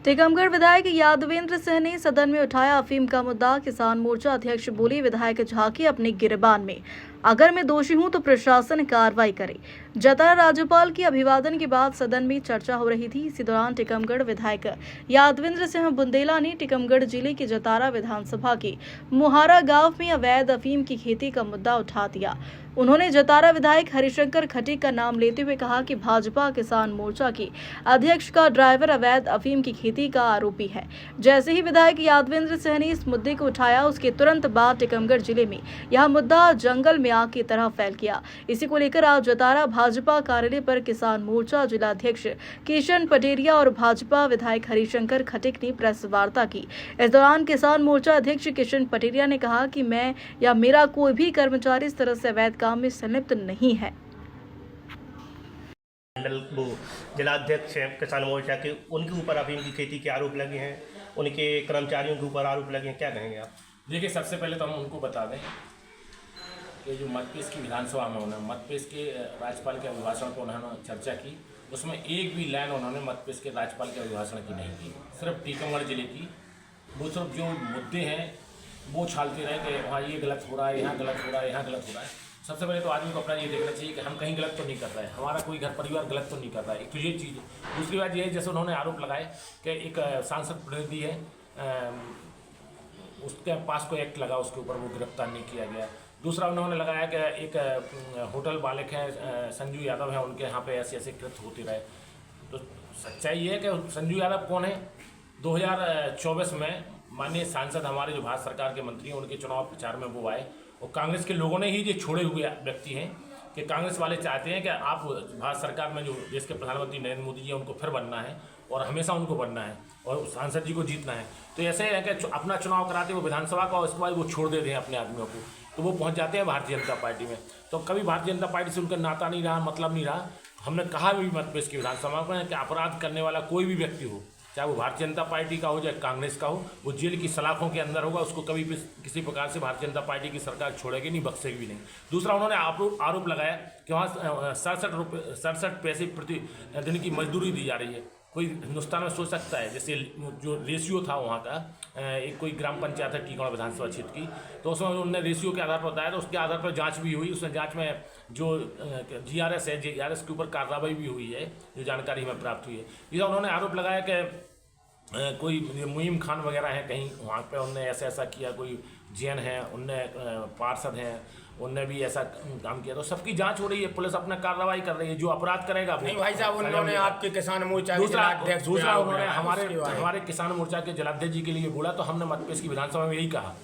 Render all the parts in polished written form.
टीकमगढ़ विधायक यादवेंद्र सिंह ने सदन में उठाया अफीम का मुद्दा। किसान मोर्चा अध्यक्ष बोले, विधायक झांकी अपने गिरबान में, अगर मैं दोषी हूं तो प्रशासन कार्रवाई करे। जतारा राज्यपाल के अभिवादन के बाद सदन में चर्चा हो रही थी। इसी दौरान टीकमगढ़ विधायक यादवेंद्र सिंह बुंदेला ने टीकमगढ़ जिले के जतारा विधानसभा के मुहारा गांव में अवैध अफीम की खेती का मुद्दा उठा दिया। उन्होंने जतारा विधायक हरिशंकर खटीक का नाम लेते हुए कहा कि भाजपा किसान मोर्चा के अध्यक्ष का ड्राइवर अवैध अफीम की खेती का आरोपी है। जैसे ही विधायक यादवेंद्र सिंह ने इस मुद्दे को उठाया, उसके तुरंत बाद टीकमगढ़ जिले में यह मुद्दा जंगल में आग की तरह फैल गया। इसी को लेकर आज जतारा भाजपा कार्यालय पर किसान मोर्चा जिलाध्यक्ष किशन पटेरिया और भाजपा विधायक हरिशंकर खटीक ने प्रेस वार्ता की। इस दौरान किसान मोर्चा अध्यक्ष किशन पटेरिया ने कहा कि मैं या मेरा कोई भी कर्मचारी इस तरह से अवैध काम में संलिप्त नहीं है। वो जिलाध्यक्ष हैं किसान मोर्चा के, उनके ऊपर अफीम की खेती के आरोप लगे हैं, उनके कर्मचारियों के ऊपर आरोप लगे हैं, क्या कहेंगे आप? देखिए, सबसे पहले तो हम उनको बता दें कि जो मध्यप्रदेश की विधानसभा में उन्होंने मध्यप्रदेश के राज्यपाल के अभिभाषण पर उन्होंने चर्चा की, उसमें एक भी लाइन उन्होंने मध्यप्रदेश के राज्यपाल के अभिभाषण की नहीं की। सिर्फ टीकमगढ़ जिले की वो सिर्फ जो मुद्दे हैं वो छालते रहे कि वहाँ ये गलत हो रहा है, यहाँ गलत हो रहा है, यहाँ गलत हो रहा है। सबसे पहले तो आदमी को अपना ये देखना चाहिए कि हम कहीं गलत तो नहीं कर रहे हैं, हमारा कोई घर परिवार गलत तो नहीं कर रहा है। एक तो ये चीज़। दूसरी बात ये है, जैसे उन्होंने आरोप लगाए कि एक सांसद प्रतिनिधि है, उसके पास कोई एक्ट लगा, उसके ऊपर वो गिरफ्तार नहीं किया गया। दूसरा उन्होंने लगाया कि एक होटल मालिक है संजू यादव है, उनके यहाँ पे ऐसे ऐसे कृत्य होते रहे। तो सच्चाई ये है कि संजू यादव कौन है? 2024 में माननीय सांसद हमारे जो भारत सरकार के मंत्री हैं, उनके चुनाव प्रचार में वो आए और कांग्रेस के लोगों ने ही ये छोड़े हुए व्यक्ति हैं कि कांग्रेस वाले चाहते हैं कि आप भारत सरकार में जो देश के प्रधानमंत्री नरेंद्र मोदी जी हैं उनको फिर बनना है और हमेशा उनको बनना है और सांसद जी को जीतना है। तो ऐसे है कि अपना चुनाव कराते वो विधानसभा का और उसके बाद वो छोड़ देते हैं अपने आदमियों को, तो वो पहुंच जाते हैं भारतीय जनता पार्टी में। तो कभी भारतीय जनता पार्टी से उनका नाता नहीं रहा, मतलब नहीं रहा। हमने कहा भी मध्यप्रदेश की विधानसभा में कि अपराध करने वाला कोई भी व्यक्ति हो, चाहे वो भारतीय जनता पार्टी का हो चाहे कांग्रेस का हो, वो जेल की सलाखों के अंदर होगा, उसको कभी भी किसी प्रकार से भारतीय जनता पार्टी की सरकार छोड़ेगी नहीं, बख्शेगी भी नहीं। दूसरा उन्होंने आरोप लगाया कि वहाँ 67 पैसे प्रति दिन की मजदूरी दी जा रही है। कोई हिंदुस्तान में सोच सकता है, जैसे जो रेशियो था वहाँ का, एक कोई ग्राम पंचायत है टीकमगढ़ विधानसभा क्षेत्र की, तो उसमें उन्होंने रेशियो के आधार पर बताया, तो उसके आधार पर जांच भी हुई। उसमें जांच में जो GRS है, GRS के ऊपर कार्रवाई भी हुई है, जो जानकारी हमें प्राप्त हुई है। इसे उन्होंने आरोप लगाया कि कोई मुहिम खान वगैरह हैं कहीं वहाँ पे, उनने ऐसा ऐसा किया, कोई जैन है, उनने पार्षद हैं, उनने भी ऐसा काम किया। तो सबकी जांच हो रही है, पुलिस अपना कार्रवाई कर रही है, जो अपराध करेगा नहीं भाई साहब, उन्होंने आपके किसान मोर्चा दूसरा उन्होंने हमारे किसान मोर्चा के जिलाध्यक्ष जी के लिए बोला। तो हमने मध्यप्रदेश की विधानसभा में यही कहा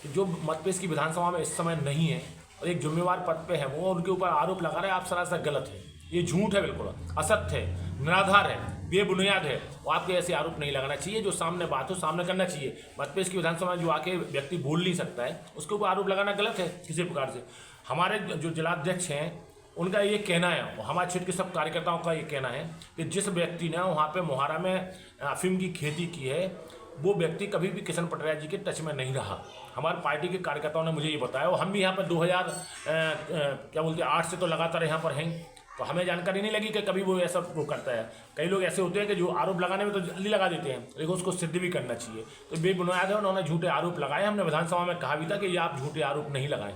कि जो मध्यप्रदेश की विधानसभा में इस समय नहीं है और एक जिम्मेवार पद पे है, वो उनके ऊपर आरोप लगा रहे हैं, आप सरासर गलत है, ये झूठ है, बिल्कुल असत्य है, निराधार है, बेबुनियाद है। और आपके ऐसे आरोप नहीं लगाना चाहिए, जो सामने बात हो सामने करना चाहिए। मध्यप्रदेश की विधानसभा में जो आके व्यक्ति बोल नहीं सकता है, उसके ऊपर आरोप लगाना गलत है किसी प्रकार से। हमारे जो जिलाध्यक्ष हैं उनका ये कहना है, हमारे क्षेत्र के सब कार्यकर्ताओं का ये कहना है कि जिस व्यक्ति ने वहाँ पे मोहारा में अफीम की खेती की है, वो व्यक्ति कभी भी किशन पटेरिया जी के टच में नहीं रहा। हमारे पार्टी के कार्यकर्ताओं ने मुझे ये बताया, और हम भी यहाँ पर 2008 से तो लगातार यहाँ पर हैं, तो हमें जानकारी नहीं लगी कि कभी वो ऐसा वो करता है। कई लोग ऐसे होते हैं कि जो आरोप लगाने में तो जल्दी लगा देते हैं, लेकिन उसको सिद्ध भी करना चाहिए। तो बेबुनियाद है, उन्होंने झूठे आरोप लगाए। हमने विधानसभा में कहा भी था कि ये आप झूठे आरोप नहीं लगाएं।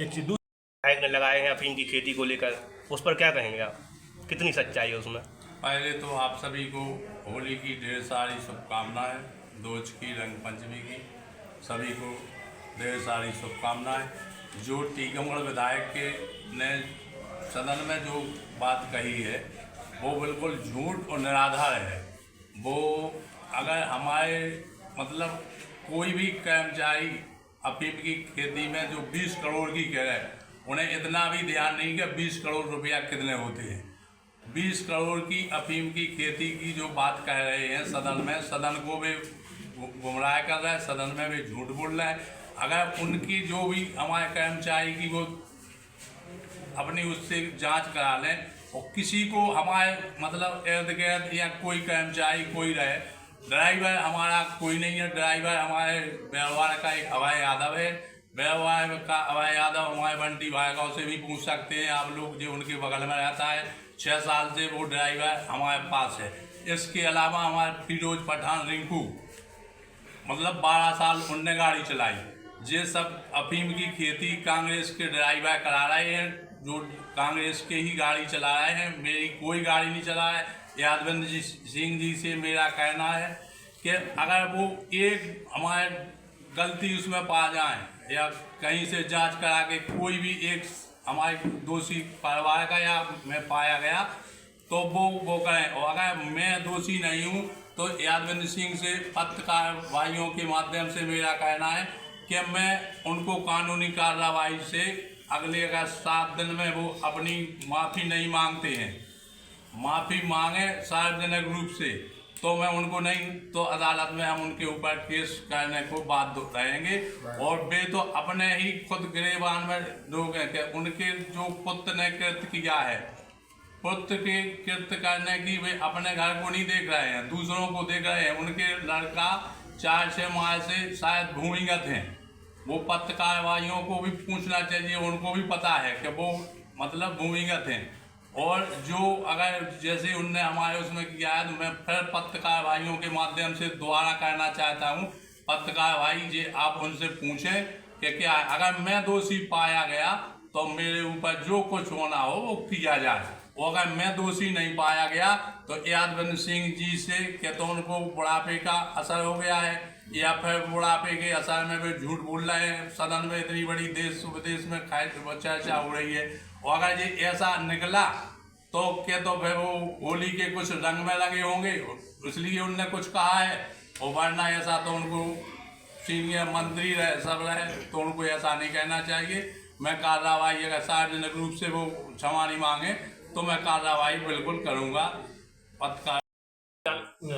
एक चीज ने लगाए हैं अफीम की खेती को लेकर, उस पर क्या कहेंगे आप? कितनी सच्चाई है उसमें? पहले तो आप सभी को होली की ढेर सारी शुभकामनाएं, दोज की, रंग पंचमी की, सभी को ढेर सारी शुभकामनाएं। जो टीकमगढ़ विधायक के ने सदन में जो बात कही है वो बिल्कुल झूठ और निराधार है। वो अगर हमारे मतलब कोई भी कर्मचारी अफीम की खेती में जो 20 करोड़ की कह रहे हैं, उन्हें इतना भी ध्यान नहीं कि 20 करोड़ रुपया कितने होते हैं। 20 करोड़ की अफीम की खेती की जो बात कह रहे हैं सदन में, सदन को भी गुमराह कर रहे हैं, सदन में भी झूठ बोल रहे हैं। अगर उनकी जो भी हमारे कर्मचारी की वो अपनी उससे जांच करा लें, और किसी को हमारे मतलब इर्द गिर्द या कोई कर्मचारी कोई रहे, ड्राइवर हमारा कोई नहीं है, ड्राइवर हमारे व्यवहार का एक अभय यादव है, व्यवहार का अभय यादव हमारे बंटी भाई का, उसे भी पूछ सकते हैं आप लोग, जो उनके बगल में रहता है। 6 साल से वो ड्राइवर हमारे पास है। इसके अलावा हमारे फिरोज पठान रिंकू मतलब 12 साल उनने गाड़ी चलाई। ये सब अफीम की खेती कांग्रेस के ड्राइवर करा रहे हैं, जो कांग्रेस के ही गाड़ी चला रहे हैं। मेरी कोई गाड़ी नहीं चला है। यादवेंद्र सिंह जी से मेरा कहना है कि अगर वो एक हमारे गलती उसमें पा जाए या कहीं से जांच करा के कोई भी एक हमारे दोषी पाया या मैं पाया गया तो वो करें, और अगर मैं दोषी नहीं हूँ तो यादवेंद्र सिंह से पत्रकार भाइयों के माध्यम से मेरा कहना है कि मैं उनको कानूनी कार्रवाई से अगले अगर 7 दिन में वो अपनी माफ़ी नहीं मांगते हैं, माफ़ी मांगे सार्वजनिक रूप से, तो मैं उनको नहीं तो अदालत में हम उनके ऊपर केस करने को बाध्य रहेंगे। और वे तो अपने ही खुद गिरेबान में लोग हैं कि उनके जो पुत्र ने कृत्य किया है, पुत्र के कृत्य करने की वे अपने घर को नहीं देख रहे हैं, दूसरों को देख रहे हैं। उनके लड़का 4-6 माह से शायद भूमिगत हैं। वो पत्रकार भाइयों को भी पूछना चाहिए, उनको भी पता है कि वो मतलब भूमिगत हैं। और जो अगर जैसे उनने हमारे उसमें किया है तो मैं फिर पत्रकार भाइयों के माध्यम से दोबारा करना चाहता हूँ, पत्रकार भाई जी आप उनसे पूछें कि क्या अगर मैं दोषी पाया गया तो मेरे ऊपर जो कुछ होना हो वो किया जाए, और अगर मैं दोषी नहीं पाया गया तो यादवेंद्र सिंह जी से क्या तो उनको बुढ़ापे का असर हो गया है या फिर बुढ़ापे के असर में वे झूठ बोल रहे हैं। सदन में इतनी बड़ी देश विदेश में चर्चा हो रही है, और अगर ये ऐसा निकला तो क्या तो फिर वो होली के कुछ रंग में लगे होंगे, इसलिए उनने कुछ कहा है। और वरना ऐसा तो उनको सीनियर मंत्री रहे सब रहे तो उनको ऐसा नहीं कहना चाहिए। मैं कार्रवाई अगर सार्वजनिक रूप से वो क्षमा नहीं मांगे तो मैं कार्रवाई बिल्कुल करूँगा। पत्रकार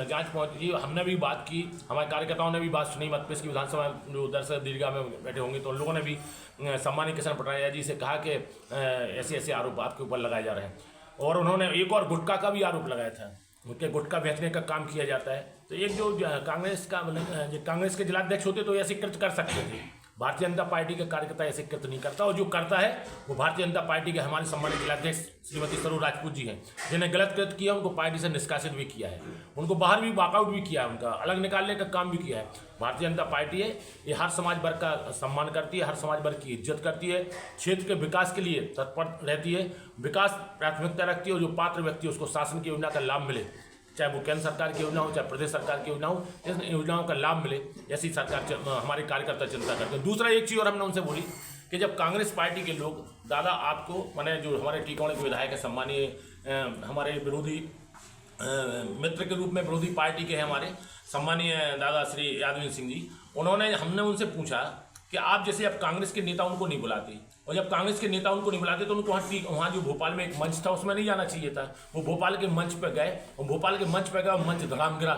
जांच पहुंची, हमने भी बात की, हमारे कार्यकर्ताओं ने भी बात सुनी। मध्यप्रदेश की विधानसभा जो उधर से दीर्घा में बैठे होंगे तो उन लोगों ने भी सम्मानित किशन पटनायक जी से कहा कि ऐसे ऐसे आरोप आपके ऊपर लगाए जा रहे हैं। और उन्होंने एक और गुटखा का भी आरोप लगाया था, उनके गुटखा बेचने का काम किया जाता है। तो एक जो कांग्रेस के जिलाध्यक्ष होते तो ऐसे कृत्य कर सकते थे, भारतीय जनता पार्टी के कार्यकर्ता ऐसे कृत्य नहीं करता, और जो करता है वो भारतीय जनता पार्टी के हमारे सम्मानित जिलाध्यक्ष श्रीमती सरू राजपूत जी हैं, जिन्हें गलत कृत्य किया उनको पार्टी से निष्कासित भी किया है, उनको बाहर भी वॉकआउट भी किया है, उनका अलग निकालने का काम भी किया है। भारतीय जनता पार्टी है ये हर समाज वर्ग का सम्मान करती है, हर समाज वर्ग की इज्जत करती है, क्षेत्र के विकास के लिए तत्पर रहती है, विकास प्राथमिकता रखती है, और जो पात्र व्यक्ति है उसको शासन की योजना का लाभ मिले, चाहे वो केंद्र सरकार की योजना हो चाहे प्रदेश सरकार की योजना हो, इन योजनाओं का लाभ मिले, ऐसी सरकार हमारे कार्यकर्ता चिंता करते हैं। दूसरा एक चीज़ और हमने उनसे बोली कि जब कांग्रेस पार्टी के लोग दादा आपको मैंने जो हमारे टीकमगढ़ के विधायक है, सम्मानीय हमारे विरोधी मित्र के रूप में विरोधी पार्टी के हैं हमारे सम्मानीय दादा श्री यादवेंद्र सिंह जी, हमने उनसे पूछा कि आप जैसे अब कांग्रेस के नेता उनको नहीं बुलाते, और जब कांग्रेस के नेता उनको नहीं बुलाते तो उनको वहाँ जो भोपाल में एक मंच था उसमें नहीं जाना चाहिए था। वो भोपाल के मंच पर गए, और भोपाल के मंच पर गए और मंच धड़ाम गिरा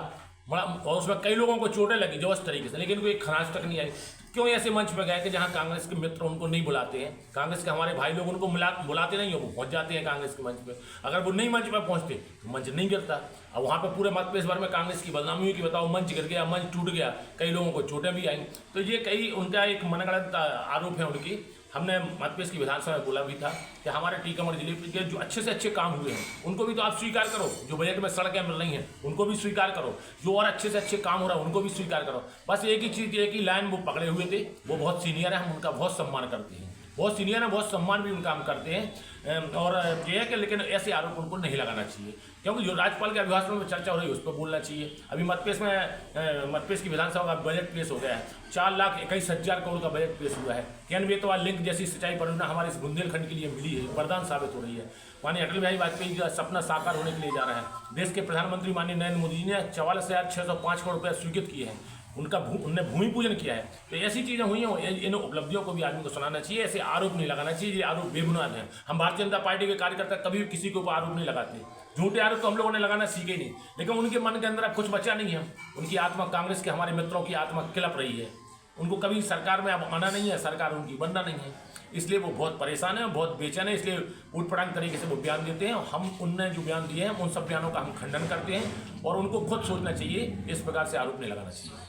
बड़ा, और उसमें कई लोगों को चोटें लगी जो इस तरीके से, लेकिन कोई खराश तक नहीं आई। क्यों ऐसे मंच पर गए कि जहाँ कांग्रेस के मित्र उनको नहीं बुलाते हैं, कांग्रेस के हमारे भाई लोग उनको बुलाते नहीं हो, वो पहुँच जाते हैं कांग्रेस के मंच पर। अगर वो नहीं मंच पर पहुँचते तो मंच नहीं गिरता। अब वहाँ पे पूरे मध्यप्रदेश भर में कांग्रेस की बदनामी हुई कि बताओ मंच गिर गया, मंच टूट गया, कई लोगों को चोटें भी आई। तो ये कई उनका एक मनगढ़ंत आरोप है उनकी। हमने मध्यप्रदेश की विधानसभा में बोला भी था कि हमारे टीकमगढ़ जिले के जो अच्छे से अच्छे काम हुए हैं उनको भी तो आप स्वीकार करो, जो बजट में सड़कें मिल रही हैं उनको भी स्वीकार करो, जो और अच्छे से अच्छे काम हो रहा है उनको भी स्वीकार करो। बस एक ही चीज़, एक ही लाइन वो पकड़े हुए थे। वो बहुत सीनियर है, हम उनका बहुत सम्मान करते हैं, बहुत सीनियर है, बहुत सम्मान भी उनका हम करते हैं। और ये है कि लेकिन ऐसे आरोप उनको नहीं लगाना चाहिए, क्योंकि जो राज्यपाल के अभिभाषण में चर्चा हो रही है उस पर बोलना चाहिए। अभी मध्यप्रदेश की विधानसभा का बजट पेश हो गया है, 4,21,000 करोड़ का बजट पेश हुआ है। केंद्र लिंक जैसी सिंचाई परियोजना हमारे इस बुंदेलखंड के लिए मिली है, वरदान साबित हो रही है। माननीय अटल बिहारी वाजपेयी का सपना साकार होने के लिए जा रहा है। देश के प्रधानमंत्री माननीय नरेंद्र मोदी जी ने 44,605 करोड़ रुपये स्वीकृत किए हैं, उनने भूमि पूजन किया है। तो ऐसी चीज़ें हुई हैं, इन उपलब्धियों को भी आदमी को सुनाना चाहिए, ऐसे आरोप नहीं लगाना चाहिए, ये आरोप बेबुनियाद हैं। हम भारतीय जनता पार्टी के कार्यकर्ता कभी भी किसी के ऊपर आरोप नहीं लगाते, झूठे आरोप तो हम लोगों ने लगाना सीखे नहीं, लेकिन उनके मन के अंदर अब कुछ बचा नहीं है। उनकी आत्मा, कांग्रेस के हमारे मित्रों की आत्मा किलप रही है, उनको कभी सरकार में अब आना नहीं है, सरकार उनकी बनना नहीं है, इसलिए वो बहुत परेशान है, बहुत बेचैन है, इसलिए उटपटांग तरीके से वो बयान देते हैं। हम उनने जो बयान दिए हैं उन सब बयानों का हम खंडन करते हैं, और उनको खुद सोचना चाहिए, इस प्रकार से आरोप नहीं लगाना चाहिए।